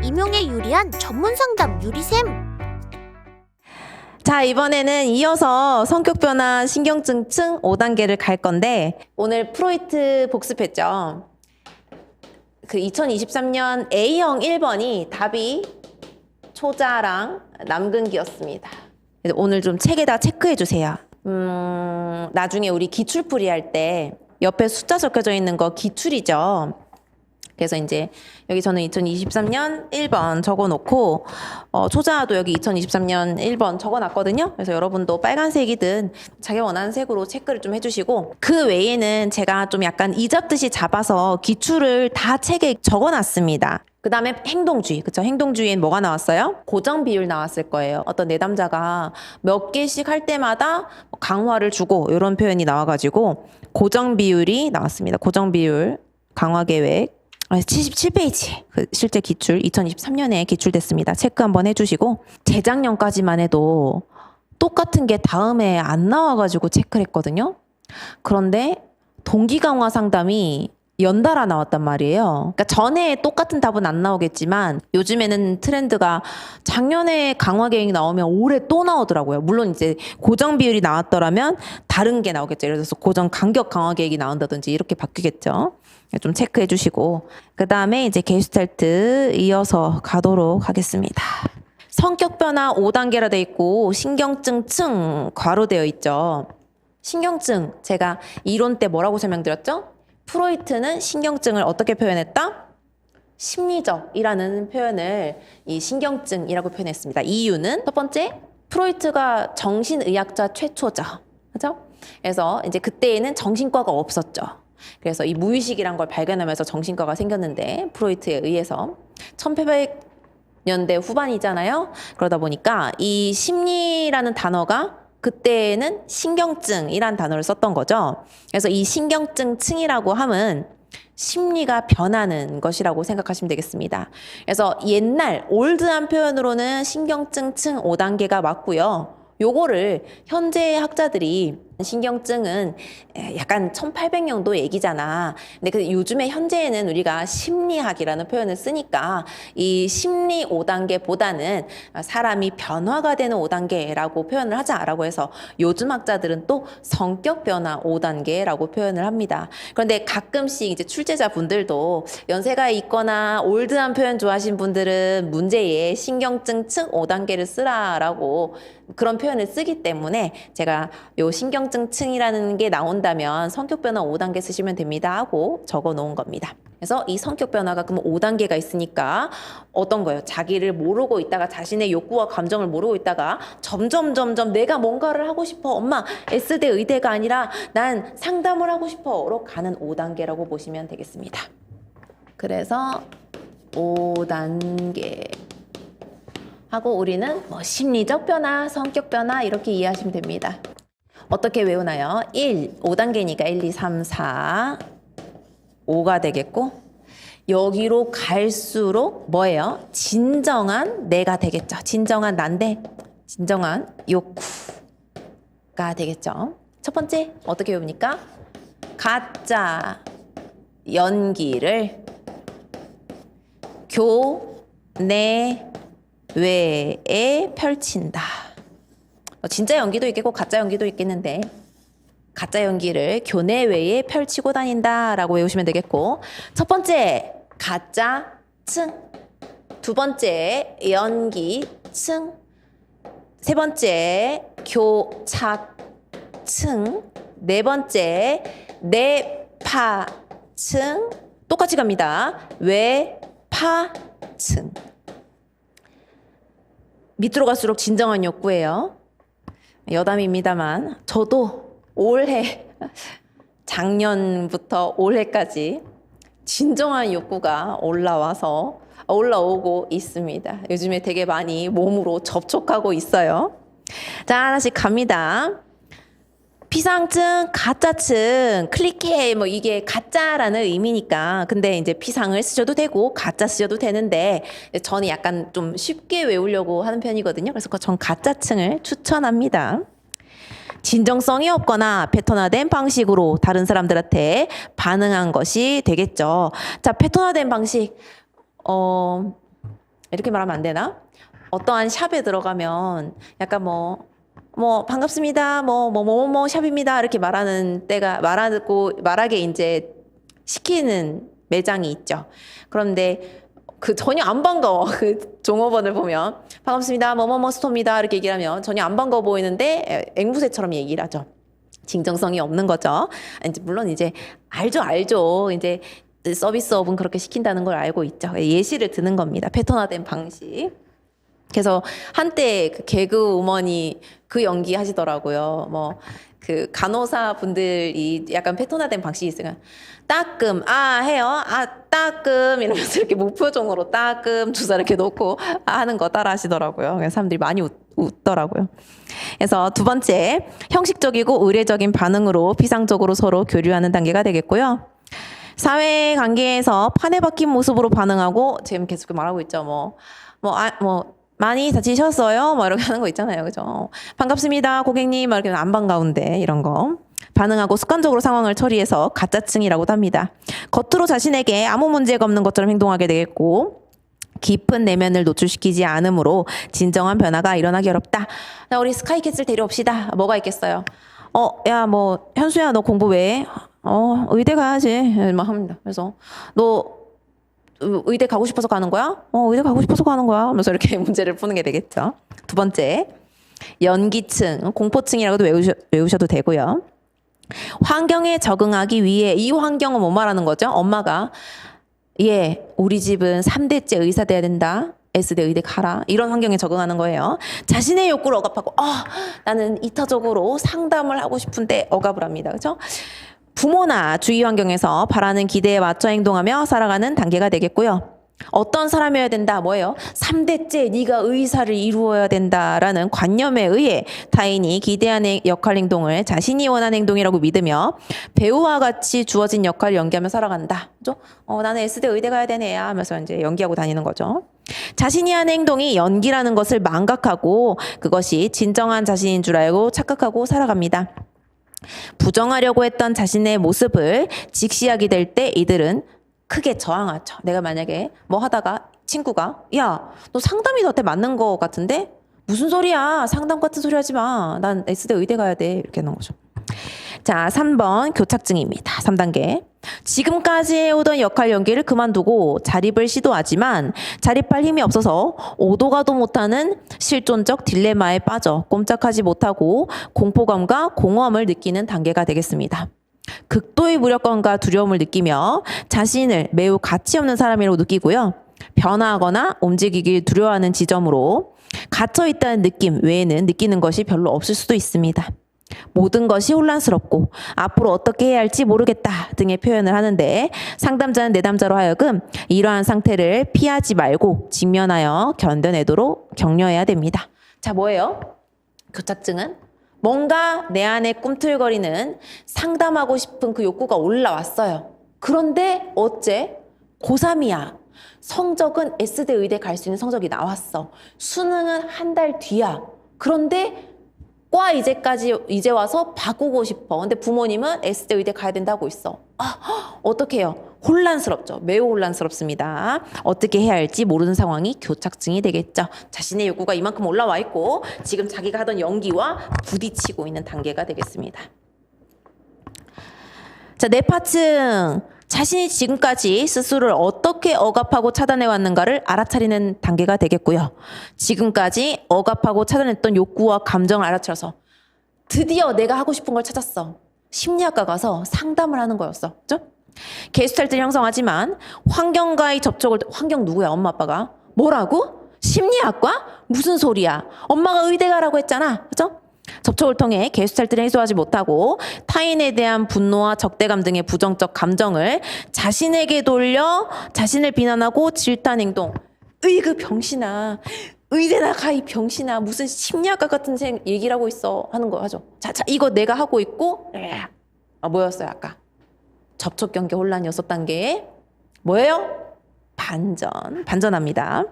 임용에 유리한 전문 상담 유리쌤. 자, 이번에는 이어서 성격 변화 신경증층 5단계를 갈 건데, 오늘 프로이트 복습했죠. 그 2023년 A형 1번이 답이 초자랑 남근기였습니다. 오늘 좀 책에다 체크해 주세요. 나중에 우리 기출풀이 할 때 옆에 숫자 적혀져 있는 거 기출이죠. 그래서 이제 여기 저는 2023년 1번 적어놓고 초자도 여기 2023년 1번 적어놨거든요. 그래서 여러분도 빨간색이든 자기 원하는 색으로 체크를 좀 해주시고, 그 외에는 제가 좀 약간 이잡듯이 잡아서 기출을 다 책에 적어놨습니다. 그 다음에 행동주의, 그쵸? 행동주의엔 뭐가 나왔어요? 고정 비율 나왔을 거예요. 어떤 내담자가 몇 개씩 할 때마다 강화를 주고 이런 표현이 나와가지고 고정 비율이 나왔습니다. 고정 비율 강화 계획 77페이지 실제 기출 2023년에 기출됐습니다. 체크 한번 해주시고, 재작년까지만 해도 똑같은 게 다음에 안 나와가지고 체크를 했거든요. 그런데 동기 강화 상담이 연달아 나왔단 말이에요. 그러니까 전에 똑같은 답은 안 나오겠지만 요즘에는 트렌드가 작년에 강화 계획이 나오면 올해 또 나오더라고요. 물론 이제 고정 비율이 나왔더라면 다른 게 나오겠죠. 예를 들어서 고정 간격 강화 계획이 나온다든지 이렇게 바뀌겠죠. 좀 체크해 주시고, 그 다음에 이제 게슈탈트 이어서 가도록 하겠습니다. 성격 변화 5단계라 돼 있고 신경증층 괄호되어 있죠. 신경증, 제가 이론 때 뭐라고 설명드렸죠? 프로이트는 신경증을 어떻게 표현했다? 심리적이라는 표현을 이 신경증이라고 표현했습니다. 이유는 첫 번째, 프로이트가 정신의학자 최초죠. 그죠? 그래서 이제 그때에는 정신과가 없었죠. 그래서 이 무의식이란 걸 발견하면서 정신과가 생겼는데, 프로이트에 의해서 1800년대 후반이잖아요. 그러다 보니까 이 심리라는 단어가 그때는 신경증이란 단어를 썼던 거죠. 그래서 이 신경증층이라고 함은 심리가 변하는 것이라고 생각하시면 되겠습니다. 그래서 옛날 올드한 표현으로는 신경증층 5단계가 맞고요. 요거를 현재 학자들이 신경증은 약간 1800년도 얘기잖아. 근데 그 요즘에 현재에는 우리가 심리학이라는 표현을 쓰니까 이 심리 5단계보다는 사람이 변화가 되는 5단계라고 표현을 하자라고 해서 요즘 학자들은 또 성격 변화 5단계라고 표현을 합니다. 그런데 가끔씩 이제 출제자분들도 연세가 있거나 올드한 표현 좋아하신 분들은 문제에 신경증층 5단계를 쓰라라고 그런 표현을 쓰기 때문에 제가 요 신경증층이라는 게 나온다면 성격 변화 5단계 쓰시면 됩니다 하고 적어 놓은 겁니다. 그래서 이 성격 변화가 그럼 5단계가 있으니까 어떤 거예요? 자기를 모르고 있다가, 자신의 욕구와 감정을 모르고 있다가 점점 내가 뭔가를 하고 싶어, 엄마 S대 의대가 아니라 난 상담을 하고 싶어로 가는 5단계라고 보시면 되겠습니다. 그래서 5단계 하고 우리는 뭐 심리적 변화, 성격 변화 이렇게 이해하시면 됩니다. 어떻게 외우나요? 5단계니까 1, 2, 3, 4, 5가 되겠고, 여기로 갈수록 뭐예요? 진정한 내가 되겠죠. 진정한 난데, 진정한 욕구가 되겠죠. 첫 번째, 어떻게 외웁니까? 가짜 연기를 교내 외에 펼친다. 진짜 연기도 있겠고 가짜 연기도 있겠는데, 가짜 연기를 교내 외에 펼치고 다닌다 라고 외우시면 되겠고, 첫 번째 가짜 층, 두 번째 연기 층, 세 번째 교착 층, 네 번째 내파 층, 똑같이 갑니다. 외파 층. 밑으로 갈수록 진정한 욕구예요. 여담입니다만 저도 올해, 작년부터 올해까지 진정한 욕구가 올라오고 있습니다. 요즘에 되게 많이 몸으로 접촉하고 있어요. 자, 하나씩 갑니다. 피상층, 가짜층, 클릭해, 뭐 이게 가짜라는 의미니까. 근데 이제 피상을 쓰셔도 되고 가짜 쓰셔도 되는데 저는 약간 좀 쉽게 외우려고 하는 편이거든요. 그래서 전 가짜층을 추천합니다. 진정성이 없거나 패턴화된 방식으로 다른 사람들한테 반응한 것이 되겠죠. 자, 패턴화된 방식. 이렇게 말하면 안 되나? 어떠한 샵에 들어가면 약간 반갑습니다. 샵입니다. 이렇게 말하는 때가 말하게 이제 시키는 매장이 있죠. 그런데 전혀 안 반가워. 그 종업원을 보면 반갑습니다. 스토입니다. 이렇게 얘기를 하면 전혀 안 반가워 보이는데 앵무새처럼 얘기를 하죠. 진정성이 없는 거죠. 이제 물론 이제 알죠. 이제 서비스업은 그렇게 시킨다는 걸 알고 있죠. 예시를 드는 겁니다. 패턴화된 방식. 그래서 한때 그 개그우먼이 그 연기 하시더라고요. 그 간호사 분들이 약간 패턴화된 방식이 있으니까 따끔 해요. 따끔 이러면서 이렇게 무표정으로 따끔 주사 이렇게 놓고 하는 거 따라 하시더라고요. 그래서 사람들이 많이 웃더라고요. 그래서 두 번째, 형식적이고 의례적인 반응으로 비상적으로 서로 교류하는 단계가 되겠고요. 사회 관계에서 판에 박힌 모습으로 반응하고 지금 계속 말하고 있죠. 많이 다치셨어요? 이렇게 하는 거 있잖아요. 그죠? 반갑습니다, 고객님. 이렇게 안 반가운데 이런 거. 반응하고 습관적으로 상황을 처리해서 가짜증이라고도 합니다. 겉으로 자신에게 아무 문제가 없는 것처럼 행동하게 되겠고 깊은 내면을 노출시키지 않으므로 진정한 변화가 일어나기 어렵다. 자, 우리 스카이캐슬 데려옵시다. 뭐가 있겠어요? 현수야, 너 공부 왜 해? 의대 가야지. 막 합니다. 그래서 너 의대 가고 싶어서 가는 거야? 의대 가고 싶어서 가는 거야. 하면서 이렇게 문제를 푸는 게 되겠죠. 두 번째, 연기층, 공포층이라고도 외우셔도 되고요. 환경에 적응하기 위해, 이 환경은 뭐 말하는 거죠? 엄마가 우리 집은 3대째 의사 돼야 된다. S대 의대 가라. 이런 환경에 적응하는 거예요. 자신의 욕구를 억압하고 나는 이타적으로 상담을 하고 싶은데 억압을 합니다. 그렇죠? 부모나 주위 환경에서 바라는 기대에 맞춰 행동하며 살아가는 단계가 되겠고요. 어떤 사람이어야 된다. 뭐예요? 3대째 네가 의사를 이루어야 된다라는 관념에 의해 타인이 기대하는 역할 행동을 자신이 원하는 행동이라고 믿으며 배우와 같이 주어진 역할을 연기하며 살아간다. 그죠? 나는 S대 의대 가야 되네 하면서 이제 연기하고 다니는 거죠. 자신이 하는 행동이 연기라는 것을 망각하고 그것이 진정한 자신인 줄 알고 착각하고 살아갑니다. 부정하려고 했던 자신의 모습을 직시하게 될 때 이들은 크게 저항하죠. 내가 만약에 하다가 친구가 너 상담이 너한테 맞는 거 같은데? 무슨 소리야. 상담 같은 소리 하지 마. 난 S대 의대 가야 돼. 이렇게 하는 거죠. 자, 3번 교착증입니다. 3단계. 지금까지 해오던 역할 연기를 그만두고 자립을 시도하지만 자립할 힘이 없어서 오도 가도 못하는 실존적 딜레마에 빠져 꼼짝하지 못하고 공포감과 공허함을 느끼는 단계가 되겠습니다. 극도의 무력감과 두려움을 느끼며 자신을 매우 가치 없는 사람이라고 느끼고요. 변화하거나 움직이길 두려워하는 지점으로 갇혀있다는 느낌 외에는 느끼는 것이 별로 없을 수도 있습니다. 모든 것이 혼란스럽고 앞으로 어떻게 해야 할지 모르겠다 등의 표현을 하는데 상담자는 내담자로 하여금 이러한 상태를 피하지 말고 직면하여 견뎌내도록 격려해야 됩니다. 자, 뭐예요? 교착증은 뭔가 내 안에 꿈틀거리는 상담하고 싶은 그 욕구가 올라왔어요. 그런데 어째? 고3이야. 성적은 S대 의대 갈 수 있는 성적이 나왔어. 수능은 한 달 뒤야. 그런데 과 이제 와서 바꾸고 싶어. 근데 부모님은 S대 의대 가야 된다고 있어. 어떻게 해요? 혼란스럽죠. 매우 혼란스럽습니다. 어떻게 해야 할지 모르는 상황이 교착증이 되겠죠. 자신의 욕구가 이만큼 올라와 있고 지금 자기가 하던 연기와 부딪히고 있는 단계가 되겠습니다. 자, 뇌파층. 자신이 지금까지 스스로를 어떻게 억압하고 차단해 왔는가를 알아차리는 단계가 되겠고요. 지금까지 억압하고 차단했던 욕구와 감정을 알아차려서 드디어 내가 하고 싶은 걸 찾았어. 심리학과 가서 상담을 하는 거였어. 그죠? 게슈탈트를 형성하지만 환경과의 접촉을 환경 누구야? 엄마 아빠가. 뭐라고? 심리학과? 무슨 소리야? 엄마가 의대 가라고 했잖아. 그죠? 접촉을 통해 게슈탈트를 해소하지 못하고 타인에 대한 분노와 적대감 등의 부정적 감정을 자신에게 돌려 자신을 비난하고 질타하는 행동. 그 병신아. 의대나 가 이 병신아. 무슨 심리학과 같은 얘기를 하고 있어 하는 거 하죠. 자, 이거 내가 하고 있고 뭐였어요 아까? 접촉 경계 혼란 6단계. 뭐예요? 반전합니다.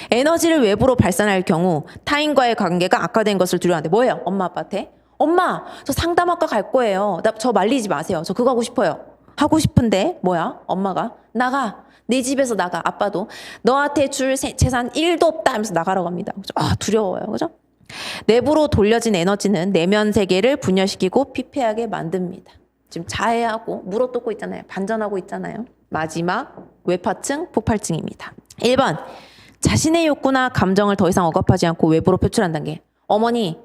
에너지를 외부로 발산할 경우 타인과의 관계가 악화된 것을 두려워하는데 뭐예요? 엄마 아빠한테 엄마 저 상담학과 갈 거예요. 저 말리지 마세요. 저 그거 하고 싶어요. 하고 싶은데 뭐야? 엄마가 나가 내 집에서 나가. 아빠도 너한테 줄 재산 1도 없다 하면서 나가라고 합니다. 그죠? 아, 두려워요. 그죠? 내부로 돌려진 에너지는 내면 세계를 분열시키고 피폐하게 만듭니다. 지금 자해하고 물어뜯고 있잖아요. 반전하고 있잖아요. 마지막 외파층, 폭발층입니다. 1번, 자신의 욕구나 감정을 더 이상 억압하지 않고 외부로 표출한 단계. 어머니,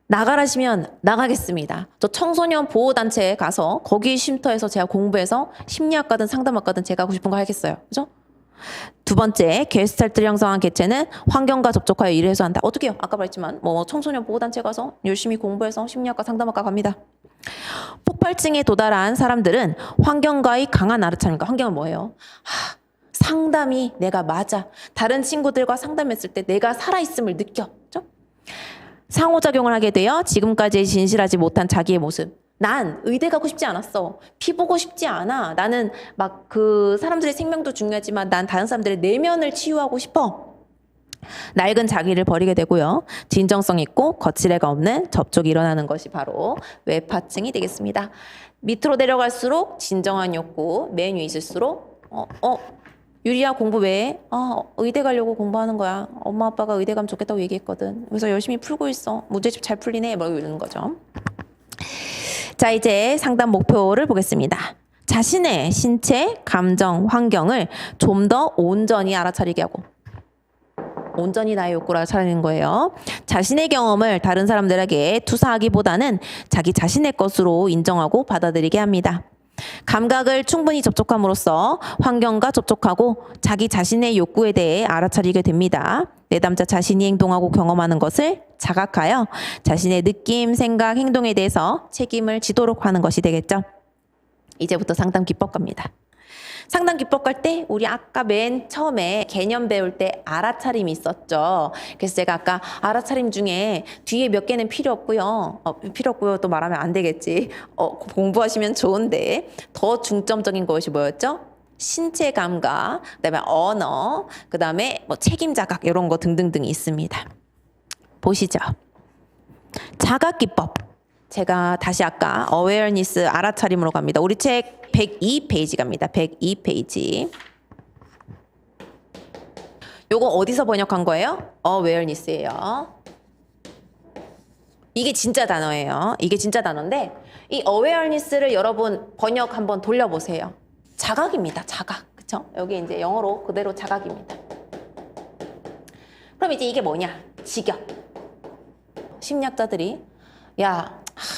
나가라시면 나가겠습니다. 저 청소년 보호단체에 가서 거기 쉼터에서 제가 공부해서 심리학과든 상담학과든 제가 하고 싶은 거 하겠어요. 그죠? 두 번째, 게스탈트를 형성한 개체는 환경과 접촉하여 일을 해소한다. 어떻게 해요? 아까 말했지만 뭐 청소년 보호단체 가서 열심히 공부해서 심리학과 상담학과 갑니다. 폭발증에 도달한 사람들은 환경과의 강한 알아차림과. 환경은 뭐예요? 상담이 내가 맞아. 다른 친구들과 상담했을 때 내가 살아있음을 느껴. 그죠? 상호작용을 하게 되어 지금까지 진실하지 못한 자기의 모습. 난 의대 가고 싶지 않았어. 피 보고 싶지 않아. 나는 막 그 사람들의 생명도 중요하지만 난 다른 사람들의 내면을 치유하고 싶어. 낡은 자기를 버리게 되고요. 진정성 있고 거칠애가 없는 접촉이 일어나는 것이 바로 외파층이 되겠습니다. 밑으로 내려갈수록 진정한 욕구, 맨 위에 있을수록 유리야 공부 왜 해? 의대 가려고 공부하는 거야. 엄마 아빠가 의대 가면 좋겠다고 얘기했거든. 그래서 열심히 풀고 있어. 문제집 잘 풀리네. 뭐 이러는 거죠. 자, 이제 상담 목표를 보겠습니다. 자신의 신체, 감정, 환경을 좀 더 온전히 알아차리게 하고, 온전히 나의 욕구를 알아차리는 거예요. 자신의 경험을 다른 사람들에게 투사하기보다는 자기 자신의 것으로 인정하고 받아들이게 합니다. 감각을 충분히 접촉함으로써 환경과 접촉하고 자기 자신의 욕구에 대해 알아차리게 됩니다. 내담자 자신이 행동하고 경험하는 것을 자각하여 자신의 느낌, 생각, 행동에 대해서 책임을 지도록 하는 것이 되겠죠. 이제부터 상담 기법 갑니다. 상담 기법 갈 때 우리 아까 맨 처음에 개념 배울 때 알아차림이 있었죠. 그래서 제가 아까 알아차림 중에 뒤에 몇 개는 필요 없고요. 또 말하면 안 되겠지. 공부하시면 좋은데 더 중점적인 것이 뭐였죠? 신체 감각, 그다음에 언어, 그다음에 뭐 책임 자각 이런 거 등등등이 있습니다. 보시죠. 자각 기법. 제가 다시 아까 어웨어니스 알아차림으로 갑니다. 우리 책 102페이지 갑니다. 102페이지. 요거 어디서 번역한 거예요? 어웨어니스예요. 이게 진짜 단어예요. 이게 진짜 단어인데 이 어웨어니스를 여러분 번역 한번 돌려보세요. 자각입니다. 자각. 그쵸? 여기 이제 영어로 그대로 자각입니다. 그럼 이제 이게 뭐냐? 직역. 심리학자들이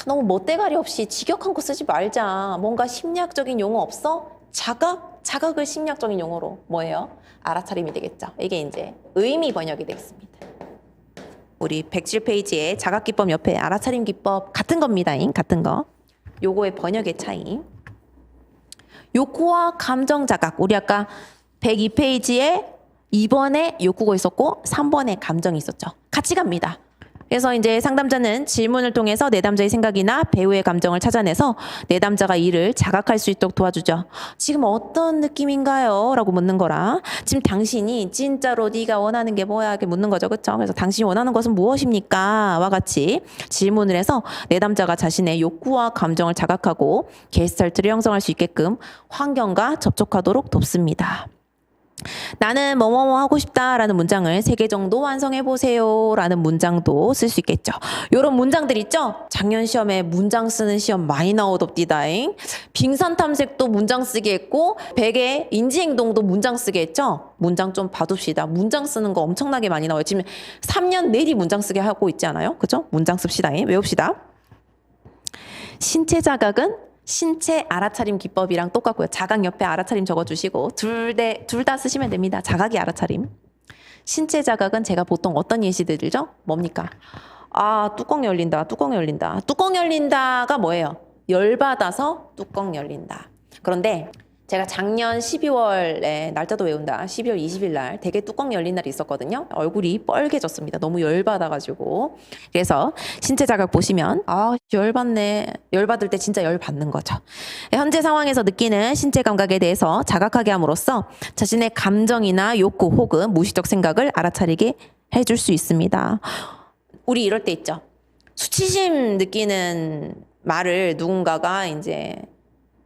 너무 멋대가리 없이 직역한 거 쓰지 말자. 뭔가 심리학적인 용어 없어? 자각을 심리학적인 용어로 뭐예요? 알아차림이 되겠죠. 이게 이제 의미 번역이 되겠습니다. 우리 107페이지에 자각 기법 옆에 알아차림 기법 같은 겁니다. 같은 거. 요거의 번역의 차이. 욕구와 감정 자각. 우리 아까 102페이지에 2번에 욕구가 있었고 3번에 감정이 있었죠. 같이 갑니다. 그래서 이제 상담자는 질문을 통해서 내담자의 생각이나 배우의 감정을 찾아내서 내담자가 이를 자각할 수 있도록 도와주죠. 지금 어떤 느낌인가요? 라고 묻는 거라. 지금 당신이 진짜로 네가 원하는 게 뭐야? 이렇게 묻는 거죠. 그렇죠? 그래서 당신이 원하는 것은 무엇입니까? 와 같이 질문을 해서 내담자가 자신의 욕구와 감정을 자각하고 게스탈트를 형성할 수 있게끔 환경과 접촉하도록 돕습니다. 나는 뭐뭐뭐 하고 싶다라는 문장을 3개 정도 완성해보세요 라는 문장도 쓸 수 있겠죠. 이런 문장들 있죠? 작년 시험에 문장 쓰는 시험 많이 나오덥디다잉. 빙산 탐색도 문장 쓰게 했고 베개 인지행동도 문장 쓰게 했죠? 문장 좀 봐둡시다. 문장 쓰는 거 엄청나게 많이 나와요. 지금 3년 내리 문장 쓰게 하고 있지 않아요? 그죠? 문장 씁시다. 외웁시다. 신체 자각은 신체 알아차림 기법이랑 똑같고요. 자각 옆에 알아차림 적어주시고 둘 다 쓰시면 됩니다. 자각이 알아차림. 신체 자각은 제가 보통 어떤 예시 들죠? 뭡니까? 뚜껑 열린다. 뚜껑 열린다. 뚜껑 열린다가 뭐예요? 열받아서 뚜껑 열린다. 그런데 제가 작년 12월에 날짜도 외운다. 12월 20일 날 되게 뚜껑 열린 날이 있었거든요. 얼굴이 뻘개졌습니다. 너무 열받아가지고. 그래서 신체 자각 보시면 열받네. 열받을 때 진짜 열받는 거죠. 현재 상황에서 느끼는 신체 감각에 대해서 자각하게 함으로써 자신의 감정이나 욕구 혹은 무의식적 생각을 알아차리게 해줄 수 있습니다. 우리 이럴 때 있죠. 수치심 느끼는 말을 누군가가 이제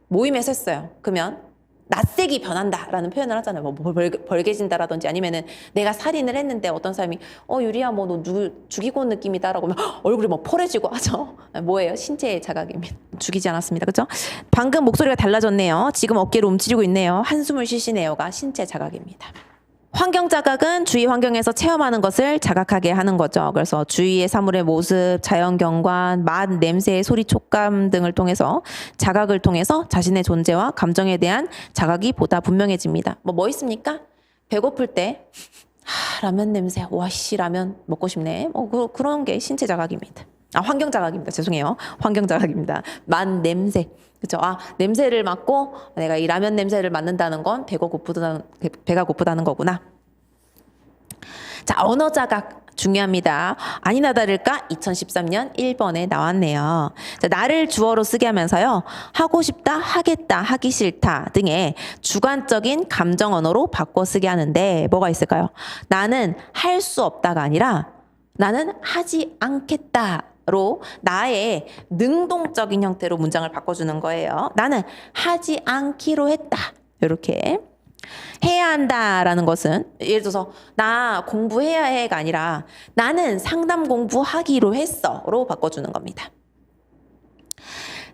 모임에서 했어요. 그러면 낯색이 변한다라는 표현을 하잖아요. 뭐 벌개진다라든지 아니면은 내가 살인을 했는데 어떤 사람이 유리야 뭐 너 누구 죽이고 온 느낌이다라고 하면 얼굴이 막 펄해지고 하죠. 뭐예요? 신체의 자각입니다. 죽이지 않았습니다. 그렇죠? 방금 목소리가 달라졌네요. 지금 어깨를 움츠리고 있네요. 한숨을 쉬시네요가 신체 자각입니다. 환경 자각은 주위 환경에서 체험하는 것을 자각하게 하는 거죠. 그래서 주위의 사물의 모습, 자연 경관, 맛, 냄새, 소리, 촉감 등을 통해서 자각을 통해서 자신의 존재와 감정에 대한 자각이 보다 분명해집니다. 뭐 있습니까? 배고플 때 라면 냄새, 와씨 라면 먹고 싶네. 그런 게 신체 자각입니다. 환경 자각입니다. 죄송해요. 환경 자각입니다. 맛, 냄새. 그죠? 냄새를 맡고 내가 이 라면 냄새를 맡는다는 건 배가 고프다는 거구나. 자, 언어 자각 중요합니다. 아니나 다를까 2013년 1번에 나왔네요. 자, 나를 주어로 쓰게 하면서요. 하고 싶다, 하겠다, 하기 싫다 등의 주관적인 감정 언어로 바꿔 쓰게 하는데 뭐가 있을까요? 나는 할 수 없다가 아니라 나는 하지 않겠다. 로 나의 능동적인 형태로 문장을 바꿔주는 거예요. 나는 하지 않기로 했다. 이렇게 해야 한다라는 것은 예를 들어서 나 공부해야 해가 아니라 나는 상담 공부하기로 했어로 바꿔주는 겁니다.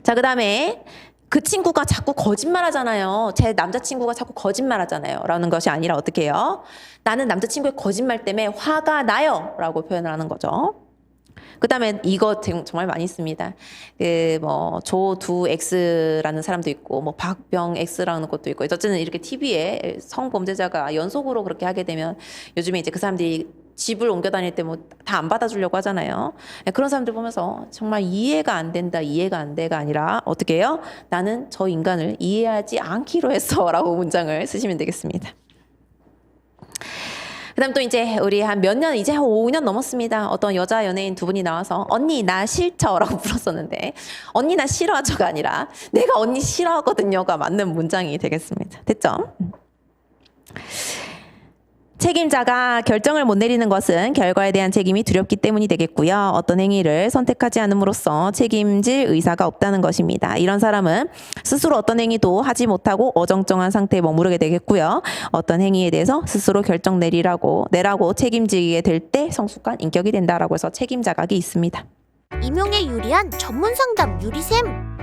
자, 그다음에 그 친구가 자꾸 거짓말하잖아요. 제 남자친구가 자꾸 거짓말하잖아요. 라는 것이 아니라 어떻게 해요? 나는 남자친구의 거짓말 때문에 화가 나요. 라고 표현을 하는 거죠. 그 다음에 이거 정말 많이 씁니다. 조두 X라는 사람도 있고, 박병 X라는 것도 있고, 어쨌든 이렇게 TV에 성범죄자가 연속으로 그렇게 하게 되면 요즘에 이제 그 사람들이 집을 옮겨 다닐 때 다 안 받아주려고 하잖아요. 그런 사람들 보면서 정말 이해가 안 된다, 이해가 안 돼가 아니라 어떻게 해요? 나는 저 인간을 이해하지 않기로 했어 라고 문장을 쓰시면 되겠습니다. 그 다음 또 이제 우리 한 몇 년, 이제 한 5년 넘었습니다. 어떤 여자 연예인 두 분이 나와서 언니 나 싫죠라고 불렀었는데 언니 나 싫어하죠가 아니라 내가 언니 싫어하거든요가 맞는 문장이 되겠습니다. 됐죠? 책임자가 결정을 못 내리는 것은 결과에 대한 책임이 두렵기 때문이 되겠고요. 어떤 행위를 선택하지 않음으로써 책임질 의사가 없다는 것입니다. 이런 사람은 스스로 어떤 행위도 하지 못하고 어정쩡한 상태에 머무르게 되겠고요. 어떤 행위에 대해서 스스로 결정 내라고 책임지게 될 때 성숙한 인격이 된다라고 해서 책임 자각이 있습니다. 임용에 유리한 전문 상담 유리샘.